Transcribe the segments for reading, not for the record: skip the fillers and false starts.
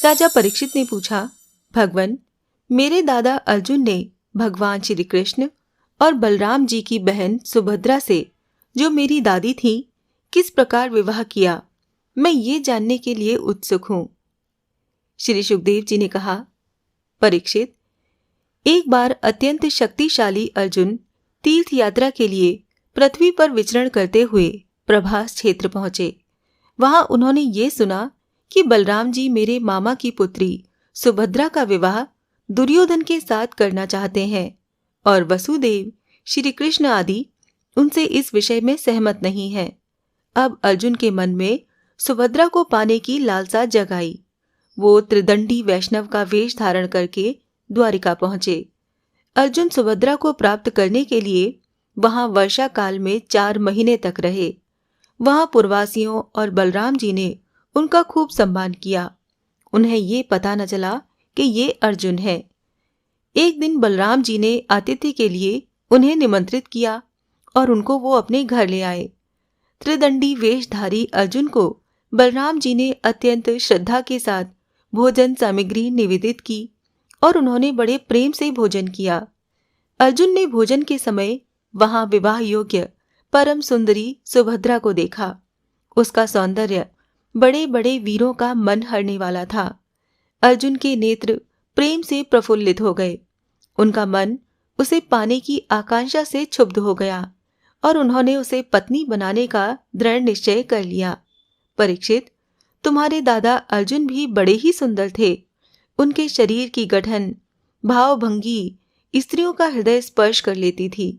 राजा परीक्षित ने पूछा, भगवन, मेरे दादा अर्जुन ने भगवान श्री कृष्ण और बलराम जी की बहन सुभद्रा से, जो मेरी दादी थी, किस प्रकार विवाह किया, मैं ये जानने के लिए उत्सुक हूं। श्री सुखदेव जी ने कहा, परीक्षित, एक बार अत्यंत शक्तिशाली अर्जुन तीर्थ यात्रा के लिए पृथ्वी पर विचरण करते हुए प्रभास क्षेत्र पहुंचे। वहां उन्होंने ये सुना कि बलराम जी मेरे मामा की पुत्री सुभद्रा का विवाह दुर्योधन के साथ करना चाहते हैं और वसुदेव, श्री कृष्ण आदि उनसे इस विषय में सहमत नहीं हैं। अब अर्जुन के मन में सुभद्रा को पाने की लालसा जगाई। वो त्रिदंडी वैष्णव का वेश धारण करके द्वारिका पहुंचे। अर्जुन सुभद्रा को प्राप्त करने के लिए वहां वर्षा काल में 4 महीने तक रहे। वहां पुरवासियों और बलराम जी ने उनका खूब सम्मान किया। उन्हें ये पता न चला कि ये अर्जुन है। एक दिन बलराम जी ने आतिथ्य के लिए उन्हें निमंत्रित किया और उनको वो अपने घर ले आए। त्रिदंडी वेशधारी अर्जुन को बलराम जी ने अत्यंत श्रद्धा के साथ भोजन सामग्री निवेदित की और उन्होंने बड़े प्रेम से भोजन किया। अर्जुन ने भोजन के समय वहां विवाह योग्य परम सुंदरी सुभद्रा को देखा। उसका सौंदर्य बड़े बड़े वीरों का मन हरने वाला था। अर्जुन के नेत्र प्रेम से प्रफुल्लित हो गए। उनका मन उसे पाने की आकांक्षा से क्षुब्ध हो गया और उन्होंने उसे पत्नी बनाने का दृढ़ निश्चय कर लिया। परीक्षित, तुम्हारे दादा अर्जुन भी बड़े ही सुंदर थे। उनके शरीर की गठन, भावभंगी स्त्रियों का हृदय स्पर्श कर लेती थी।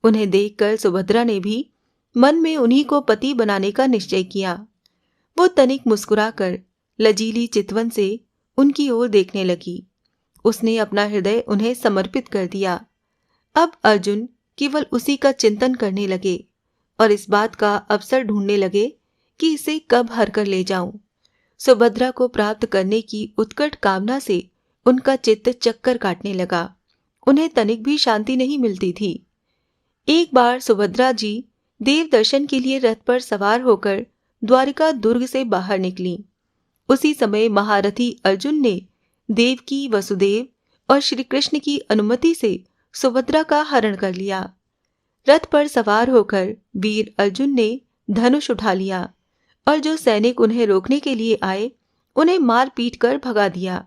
उन्हें देखकर सुभद्रा ने भी मन में उन्हीं को पति बनाने का निश्चय किया। वो तनिक मुस्कुराकर लजीली चितवन से उनकी ओर देखने लगी। उसने अपना हृदय उन्हें समर्पित कर दिया। अब अर्जुन केवल उसी का चिंतन करने लगे और इस बात का अवसर ढूंढने लगे कि इसे कब हर कर ले जाऊं। सुभद्रा को प्राप्त करने की उत्कट कामना से उनका चित्त चक्कर काटने लगा। उन्हें तनिक भी शांति नहीं मिलती थी। एक बार सुभद्रा जी देव दर्शन के लिए रथ पर सवार होकर द्वारिका दुर्ग से बाहर निकली। उसी समय महारथी अर्जुन ने देवकी, वसुदेव और श्री कृष्ण की अनुमति से सुभद्रा का हरण कर लिया। रथ पर सवार होकर वीर अर्जुन ने धनुष उठा लिया और जो सैनिक उन्हें रोकने के लिए आए उन्हें मार पीट कर भगा दिया।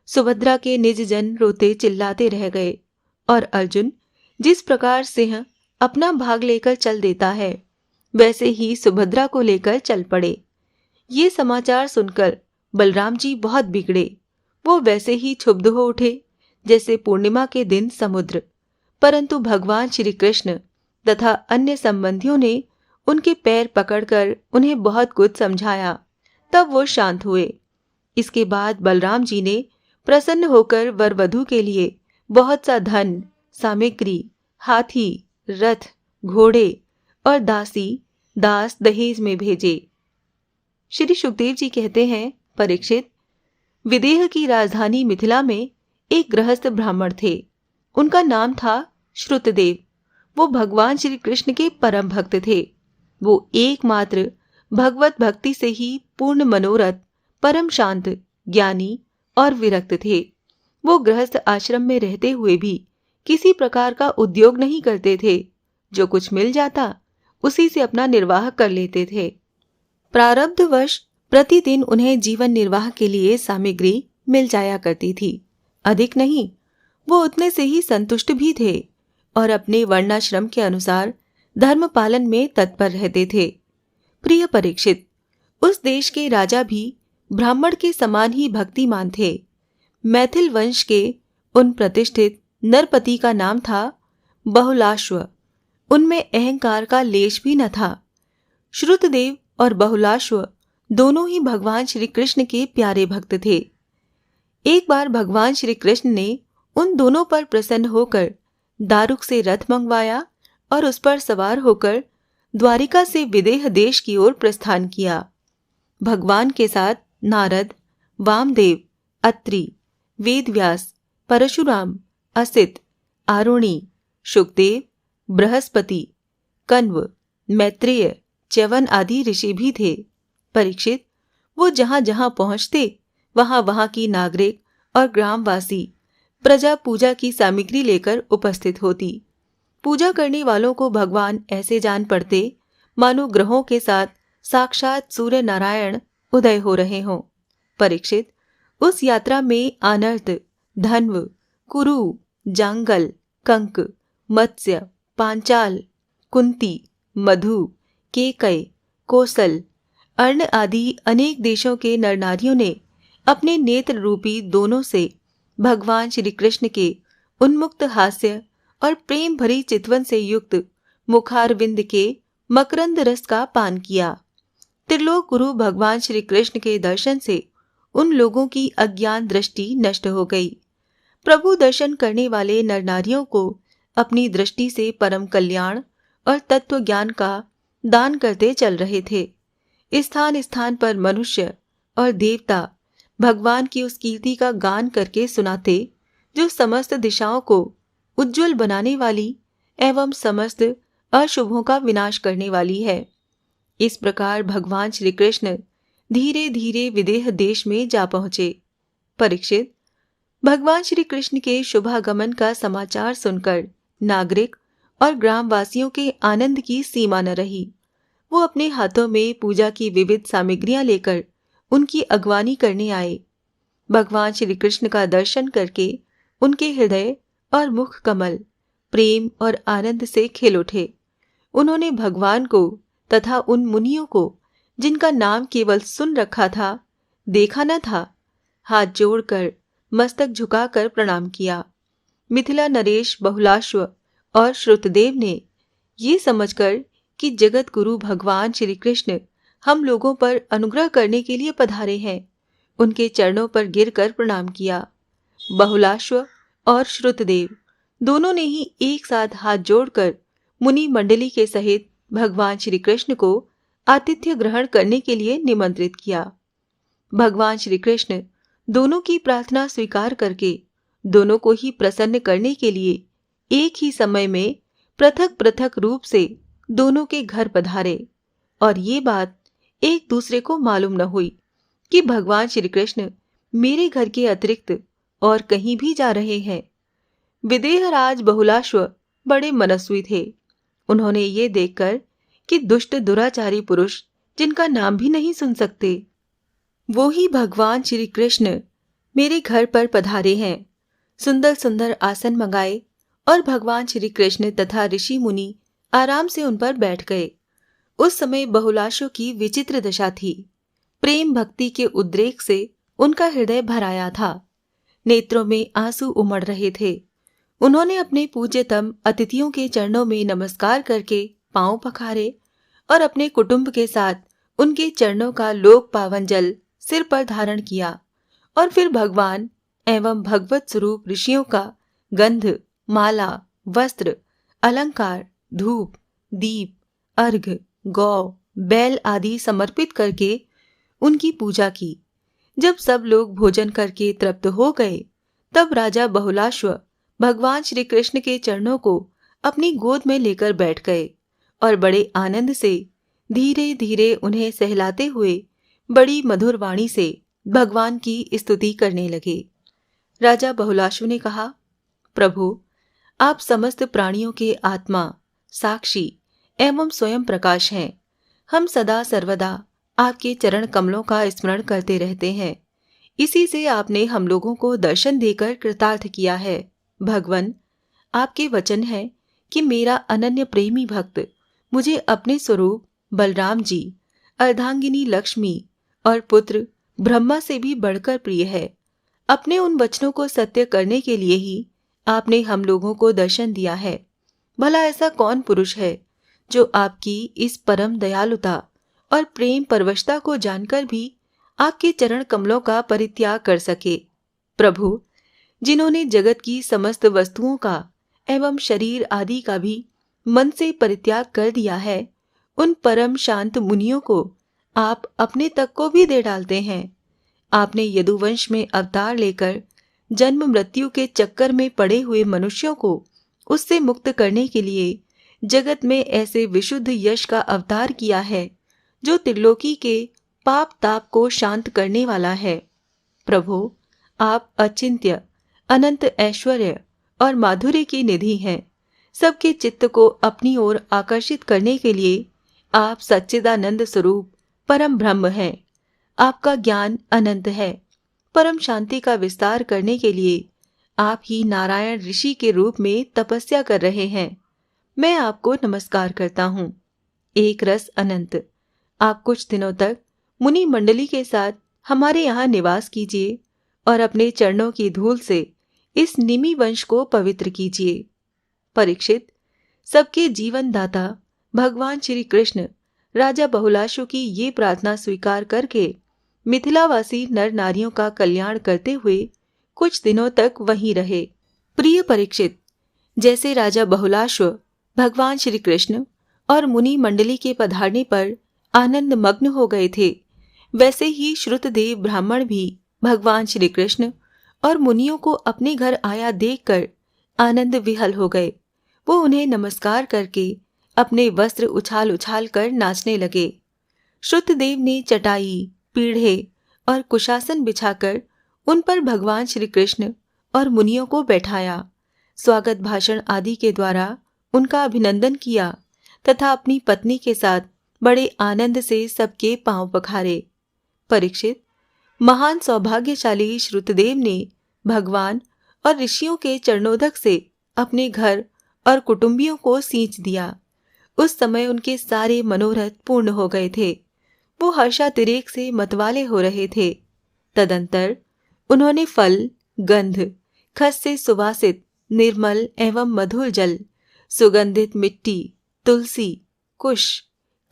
सुभद्रा के निज जन रोते चिल्लाते रह गए और अर्जुन जिस प्रकार सिंह अपना भाग लेकर चल देता है, वैसे ही सुभद्रा को लेकर चल पड़े। ये समाचार सुनकर बलराम जी बहुत बिगड़े। वो वैसे ही क्षुब्ध हो उठे जैसे पूर्णिमा के दिन समुद्र। परंतु भगवान श्री कृष्ण तथा अन्य संबंधियों ने उनके पैर पकड़कर उन्हें बहुत कुछ समझाया। तब वो शांत हुए। इसके बाद बलराम जी ने प्रसन्न होकर वर वधू के लिए बहुत सा धन, सामग्री, हाथी, रथ, घोड़े और दासी दास दहेज में भेजे। श्री सुखदेव जी कहते हैं, परीक्षित, विदेह की राजधानी मिथिला में एक गृहस्थ ब्राह्मण थे। उनका नाम था श्रुतदेव। वो भगवान श्री कृष्ण के परम भक्त थे। वो एकमात्र भगवत भक्ति से ही पूर्ण मनोरथ, परम शांत, ज्ञानी और विरक्त थे। वो गृहस्थ आश्रम में रहते हुए भी किसी प्रकार का उद्योग नहीं करते थे। जो कुछ मिल जाता उसी से अपना निर्वाह कर लेते थे। प्रारब्धवश प्रतिदिन उन्हें जीवन निर्वाह के लिए सामग्री मिल जाया करती थी। अधिक नहीं, वो उतने से ही संतुष्ट भी थे और अपने वर्णाश्रम के अनुसार धर्म पालन में तत्पर रहते थे। प्रिय परीक्षित, उस देश के राजा भी ब्राह्मण के समान ही भक्तिमान थे। मैथिल वंश के उन प्रतिष्ठित नरपति का नाम था बहुलाश्व। उनमें अहंकार का लेश भी न था। श्रुतदेव और बहुलाश्व दोनों ही भगवान श्री कृष्ण के प्यारे भक्त थे। एक बार भगवान श्री कृष्ण ने उन दोनों पर प्रसन्न होकर दारुक से रथ मंगवाया और उस पर सवार होकर द्वारिका से विदेह देश की ओर प्रस्थान किया। भगवान के साथ नारद, वामदेव, अत्रि, वेदव्यास, परशुराम, असित, आरुणि, शुकदेव, बृहस्पति, कण्व, मैत्रेय, च्यवन आदि ऋषि भी थे। परीक्षित, वो जहां जहां पहुंचते वहां की नागरिक और ग्रामवासी प्रजा पूजा की सामग्री लेकर उपस्थित होती। पूजा करने वालों को भगवान ऐसे जान पड़ते मानो ग्रहों के साथ साक्षात सूर्य नारायण उदय हो रहे हों। परीक्षित, उस यात्रा में आनर्त, धन्व, कुरु, जांगल, कंक, मत्स्य, पांचाल, कुंती, मधु, केकय, कोसल, अर्ण आदि अनेक देशों के नरनारियों ने अपने नेत्र रूपी दोनों से भगवान श्री कृष्ण के उन्मुक्त हास्य और प्रेम भरी चितवन से युक्त मुखारविंद के मकरंद रस का पान किया। त्रिलोक गुरु भगवान श्री कृष्ण के दर्शन से उन लोगों की अज्ञान दृष्टि नष्ट हो गई। प्रभु दर्शन करने वाले नरनारियों को अपनी दृष्टि से परम कल्याण और तत्व ज्ञान का दान करते चल रहे थे। स्थान स्थान पर मनुष्य और देवता भगवान की उस कीर्ति का गान करके सुनाते जो समस्त दिशाओं को उज्जवल बनाने वाली एवं समस्त अशुभों का विनाश करने वाली है। इस प्रकार भगवान श्री कृष्ण धीरे धीरे विदेह देश में जा पहुंचे। परीक्षित, भगवान श्री कृष्ण के शुभागमन का समाचार सुनकर नागरिक और ग्रामवासियों के आनंद की सीमा न रही। वो अपने हाथों में पूजा की विविध सामग्रियां लेकर उनकी अगवानी करने आए। भगवान श्री कृष्ण का दर्शन करके उनके हृदय और मुख कमल प्रेम और आनंद से खिल उठे। उन्होंने भगवान को तथा उन मुनियों को जिनका नाम केवल सुन रखा था, देखा न था, हाथ जोड़कर मस्तक झुकाकर प्रणाम किया। मिथिला नरेश बहुलाश्व और श्रुतदेव ने ये समझकर कि जगत गुरु भगवान श्री कृष्ण हम लोगों पर अनुग्रह करने के लिए पधारे हैं, उनके चरणों पर गिरकर प्रणाम किया। बहुलाश्व और श्रुतदेव दोनों ने ही एक साथ हाथ जोड़कर मुनि मंडली के सहित भगवान श्री कृष्ण को आतिथ्य ग्रहण करने के लिए निमंत्रित किया। भगवान श्री कृष्ण दोनों की प्रार्थना स्वीकार करके दोनों को ही प्रसन्न करने के लिए एक ही समय में पृथक पृथक रूप से दोनों के घर पधारे और ये बात एक दूसरे को मालूम न हुई कि भगवान श्री कृष्ण मेरे घर के अतिरिक्त और कहीं भी जा रहे हैं। विदेहराज बहुलाश्व बड़े मनस्वी थे। उन्होंने ये देखकर कि दुष्ट दुराचारी पुरुष जिनका नाम भी नहीं सुन सकते, वो ही भगवान श्री कृष्ण मेरे घर पर पधारे हैं, सुंदर सुंदर आसन मंगाए और भगवान श्री कृष्ण तथा ऋषि मुनि आराम से उन पर बैठ गए। उस समय बहुलाशों की विचित्र दशा थी। प्रेम भक्ति के उद्रेक से उनका हृदय भर आया था। नेत्रों में आंसू उमड़ रहे थे। उन्होंने अपने पूज्यतम अतिथियों के चरणों में नमस्कार करके पांव पखारे और अपने कुटुंब के साथ उनके चरणों का लोक पावन जल सिर पर धारण किया और फिर भगवान एवं भगवत स्वरूप ऋषियों का गंध, माला, वस्त्र, अलंकार, धूप, दीप, अर्घ, गौ, बैल आदि समर्पित करके उनकी पूजा की। जब सब लोग भोजन करके तृप्त हो गए, तब राजा बहुलाश्व भगवान श्री कृष्ण के चरणों को अपनी गोद में लेकर बैठ गए और बड़े आनंद से धीरे धीरे उन्हें सहलाते हुए बड़ी मधुर वाणी से भगवान की स्तुति करने लगे। राजा बहुलाश्व ने कहा, प्रभु, आप समस्त प्राणियों के आत्मा, साक्षी एवं स्वयं प्रकाश हैं। हम सदा सर्वदा आपके चरण कमलों का स्मरण करते रहते हैं। इसी से आपने हम लोगों को दर्शन देकर कृतार्थ किया है। भगवन, आपके वचन है कि मेरा अनन्य प्रेमी भक्त मुझे अपने स्वरूप बलराम जी, अर्धांगिनी लक्ष्मी और पुत्र ब्रह्मा से भी बढ़कर प्रिय है। अपने उन वचनों को सत्य करने के लिए ही आपने हम लोगों को दर्शन दिया है। भला ऐसा कौन पुरुष है जो आपकी इस परम दयालुता और प्रेम परवशता को जानकर भी आपके चरण कमलों का परित्याग कर सके। प्रभु, जिन्होंने जगत की समस्त वस्तुओं का एवं शरीर आदि का भी मन से परित्याग कर दिया है, उन परम शांत मुनियों को आप अपने तक को भी दे डालते हैं। आपने यदुवंश में अवतार लेकर जन्म मृत्यु के चक्कर में पड़े हुए मनुष्यों को उससे मुक्त करने के लिए जगत में ऐसे विशुद्ध यश का अवतार किया है जो त्रिलोकी के पाप ताप को शांत करने वाला है। प्रभु, आप अचिंत्य, अनंत ऐश्वर्य और माधुर्य की निधि हैं। सबके चित्त को अपनी ओर आकर्षित करने के लिए आप सच्चिदानंद स्वरूप परम ब्रह्म हैं। आपका ज्ञान अनंत है। परम शांति का विस्तार करने के लिए आप ही नारायण ऋषि के रूप में तपस्या कर रहे हैं। मैं आपको नमस्कार करता हूँ। एक रस अनंत, आप कुछ दिनों तक मुनि मंडली के साथ हमारे यहाँ निवास कीजिए और अपने चरणों की धूल से इस निमि वंश को पवित्र कीजिए। परीक्षित, सबके जीवन दाता भगवान श्री कृष्ण राजा बहुलाशु की ये प्रार्थना स्वीकार करके मिथिलावासी नर नारियों का कल्याण करते हुए कुछ दिनों तक वहीं रहे। प्रिय परीक्षित, जैसे राजा बहुलाश्व भगवान श्री कृष्ण और मुनि मंडली के पधारने पर आनंद मग्न हो गए थे, वैसे ही श्रुतदेव ब्राह्मण भी भगवान श्री कृष्ण और मुनियों को अपने घर आया देखकर आनंद विहल हो गए। वो उन्हें नमस्कार करके अपने वस्त्र उछाल उछाल कर नाचने लगे। श्रुतदेव ने चटाई, पीढ़े और कुशासन बिछाकर उन पर भगवान श्री कृष्ण और मुनियों को बैठाया, स्वागत भाषण आदि के द्वारा उनका अभिनंदन किया तथा अपनी पत्नी के साथ बड़े आनंद से सबके पांव पखारे। परीक्षित, महान सौभाग्यशाली श्रुतदेव ने भगवान और ऋषियों के चरणोदक से अपने घर और कुटुंबियों को सींच दिया। उस समय उनके सारे मनोरथ पूर्ण हो गए थे। वो हर्षातिरेक से मतवाले हो रहे थे। तदंतर उन्होंने फल, गंध, खस से सुवासित निर्मल एवं मधुर जल, सुगंधित मिट्टी, तुलसी, कुश,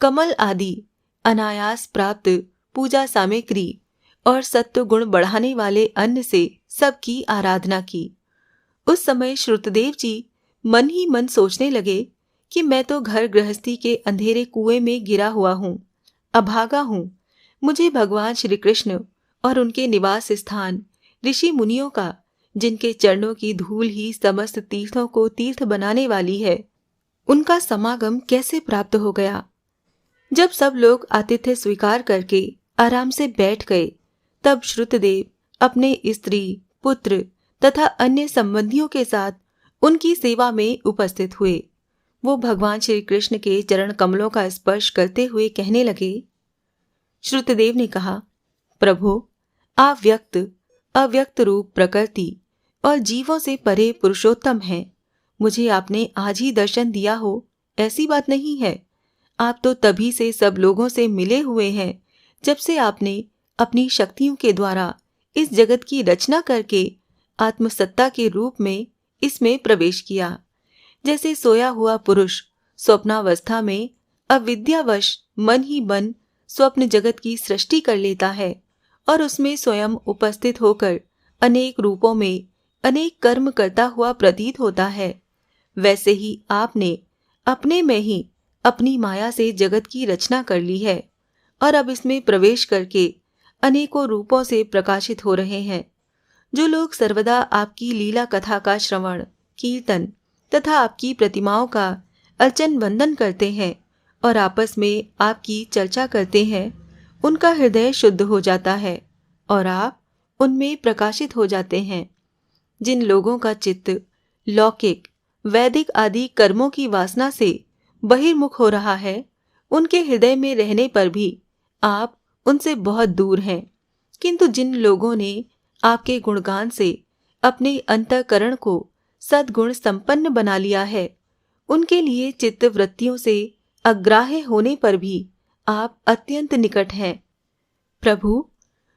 कमल आदि अनायास प्राप्त पूजा सामग्री और सत्व गुण बढ़ाने वाले अन्न से सबकी आराधना की। उस समय श्रुतदेव जी मन ही मन सोचने लगे कि मैं तो घर गृहस्थी के अंधेरे कुएं में गिरा हुआ हूँ, अभागा हूँ। मुझे भगवान श्री कृष्ण और उनके निवास स्थान ऋषि मुनियों का, जिनके चरणों की धूल ही समस्त तीर्थों को तीर्थ बनाने वाली है, उनका समागम कैसे प्राप्त हो गया। जब सब लोग आतिथ्य स्वीकार करके आराम से बैठ गए, तब श्रुतदेव अपने स्त्री, पुत्र तथा अन्य संबंधियों के साथ उनकी सेवा में उपस्थित हुए। वो भगवान श्री कृष्ण के चरण कमलों का स्पर्श करते हुए कहने लगे। श्रुतदेव ने कहा, प्रभु, आप व्यक्त अव्यक्त रूप प्रकृति और जीवों से परे पुरुषोत्तम हैं। मुझे आपने आज ही दर्शन दिया हो ऐसी बात नहीं है। आप तो तभी से सब लोगों से मिले हुए हैं जब से आपने अपनी शक्तियों के द्वारा इस जगत की रचना करके आत्मसत्ता के रूप में इसमें प्रवेश किया। जैसे सोया हुआ पुरुष स्वप्नावस्था में अविद्यावश मन ही मन स्वप्न जगत की सृष्टि कर लेता है और उसमें स्वयं उपस्थित होकर अनेक रूपों में अनेक कर्म करता हुआ प्रतीत होता है, वैसे ही आपने अपने में ही अपनी माया से जगत की रचना कर ली है और अब इसमें प्रवेश करके अनेकों रूपों से प्रकाशित हो रहे हैं। जो लोग सर्वदा आपकी लीला कथा का श्रवण, कीर्तन तथा आपकी प्रतिमाओं का अर्चन वंदन करते हैं और आपस में आपकी चर्चा करते हैं, उनका हृदय शुद्ध हो जाता है और आप उनमें प्रकाशित हो जाते हैं। जिन लोगों का चित्त लौकिक, वैदिक आदि कर्मों की वासना से बहिर्मुख हो रहा है, उनके हृदय में रहने पर भी आप उनसे बहुत दूर हैं। किंतु जिन लोगों ने आपके गुणगान से अपने अंतःकरण को सद्गुण संपन्न बना लिया है, उनके लिए चित्त वृत्तियों से अग्राह्य होने पर भी आप अत्यंत निकट हैं। प्रभु,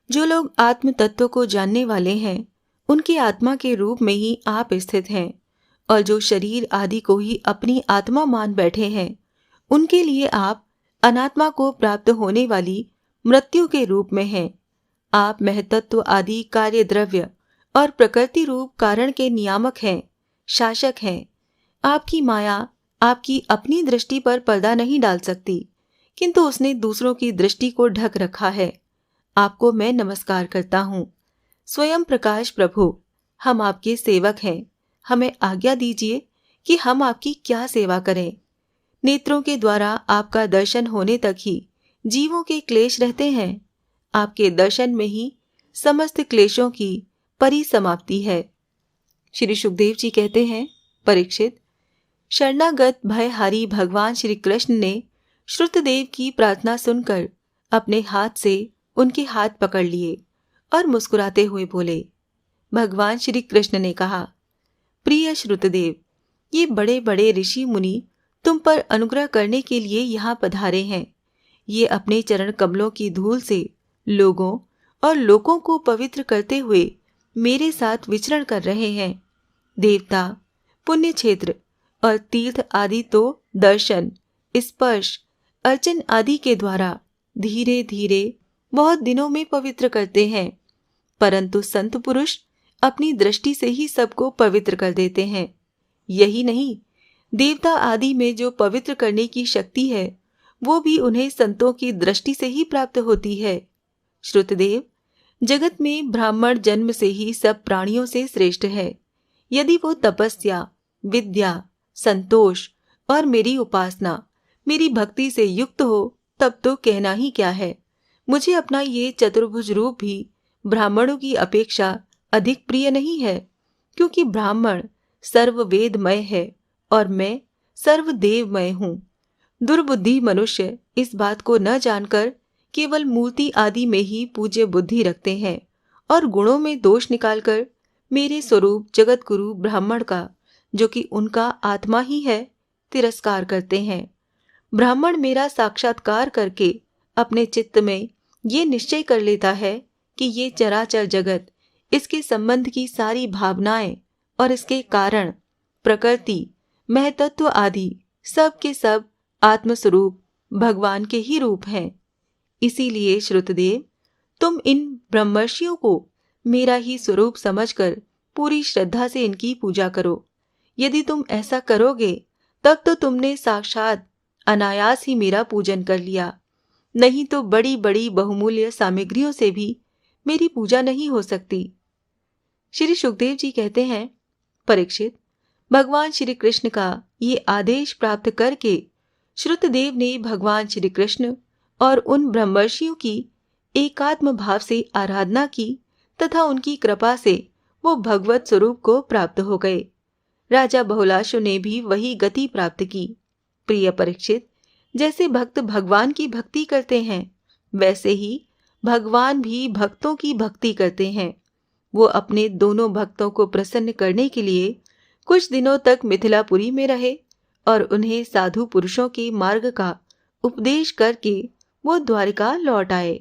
जो लोग आत्म तत्व को जानने वाले हैं, उनकी आत्मा के रूप में ही आप स्थित हैं, और जो शरीर आदि को ही अपनी आत्मा मान बैठे हैं, उनके लिए आप अनात्मा को प्राप्त होने वाली मृत्यु के रूप में हैं। आप महतत्व आदि कार्य द्रव्य और प्रकृति रूप कारण के नियामक हैं, शासक हैं। आपकी माया आपकी अपनी दृष्टि पर पर्दा नहीं डाल सकती, किंतु उसने दूसरों की दृष्टि को ढक रखा है। आपको मैं नमस्कार करता हूँ। स्वयं प्रकाश प्रभु, हम आपके सेवक हैं। हमें आज्ञा दीजिए कि हम आपकी क्या सेवा करें। नेत्रों के द्वारा आपका दर्शन होने तक ही जीवों के क्लेश रहते हैं। आपके दर्शन में ही समस्त क्लेशों की परिसमाप्ति है। श्री सुखदेव जी कहते हैं, परीक्षित, शरणागत भयहारी भगवान श्री कृष्ण ने श्रुतदेव की प्रार्थना सुनकर अपने हाथ से उनके हाथ पकड़ लिए और मुस्कुराते हुए बोले। भगवान श्री कृष्ण ने कहा, प्रिय श्रुतदेव, ये बड़े बड़े ऋषि मुनि तुम पर अनुग्रह करने के लिए यहाँ पधारे हैं। ये अपने चरण कमलों की धूल से लोगों और लोकों को पवित्र करते हुए मेरे साथ विचरण कर रहे हैं। देवता, पुण्य क्षेत्र और तीर्थ आदि तो दर्शन, स्पर्श, अर्चन आदि के द्वारा धीरे धीरे बहुत दिनों में पवित्र करते हैं, परंतु संत पुरुष अपनी दृष्टि से ही सबको पवित्र कर देते हैं। यही नहीं, देवता आदि में जो पवित्र करने की शक्ति है वो भी उन्हें संतों की दृष्टि से ही प्राप्त होती है। श्रुतदेव, जगत में ब्राह्मण जन्म से ही सब प्राणियों से श्रेष्ठ है। यदि वो तपस्या, विद्या, संतोष और मेरी उपासना, मेरी भक्ति से युक्त हो तब तो कहना ही क्या है। मुझे अपना ये चतुर्भुज रूप भी ब्राह्मणों की अपेक्षा अधिक प्रिय नहीं है, क्योंकि ब्राह्मण सर्ववेदमय है और मैं सर्वदेवमय हूँ। दुर्बुद्धि मनुष्य इस बात को न जानकर केवल मूर्ति आदि में ही पूज्य बुद्धि रखते हैं और गुणों में दोष निकालकर मेरे स्वरूप जगत गुरु ब्राह्मण का, जो कि उनका आत्मा ही है, तिरस्कार करते हैं। ब्राह्मण मेरा साक्षात्कार करके अपने चित्त में ये निश्चय कर लेता है कि ये चराचर जगत, इसके संबंध की सारी भावनाएं और इसके कारण, प्रकृति, महतत्व आदि सब के सब आत्मस्वरूप भगवान के ही रूप हैं। इसीलिए श्रुतदेव, तुम इन ब्रह्मर्षियों को मेरा ही स्वरूप समझकर पूरी श्रद्धा से इनकी पूजा करो। यदि तुम ऐसा करोगे तब तो तुमने साक्षात अनायास ही मेरा पूजन कर लिया, नहीं तो बड़ी बड़ी बहुमूल्य सामग्रियों से भी मेरी पूजा नहीं हो सकती। श्री सुखदेव जी कहते हैं, परीक्षित, भगवान श्री कृष्ण का ये आदेश प्राप्त करके श्रुतदेव ने भगवान श्री कृष्ण और उन ब्रह्मर्षियों की एकात्म भाव से आराधना की तथा उनकी कृपा से वो भगवत स्वरूप को प्राप्त हो गए। राजा बहुलाशु ने भी वही गति प्राप्त की। प्रिय परीक्षित, जैसे भक्त भगवान की भक्ति करते हैं, वैसे ही भगवान भी भक्तों की भक्ति करते हैं। वो अपने दोनों भक्तों को प्रसन्न करने के लिए कुछ दिनों तक मिथिलापुरी में रहे और उन्हें साधु पुरुषों के मार्ग का उपदेश करके वो द्वारिका लौट आए।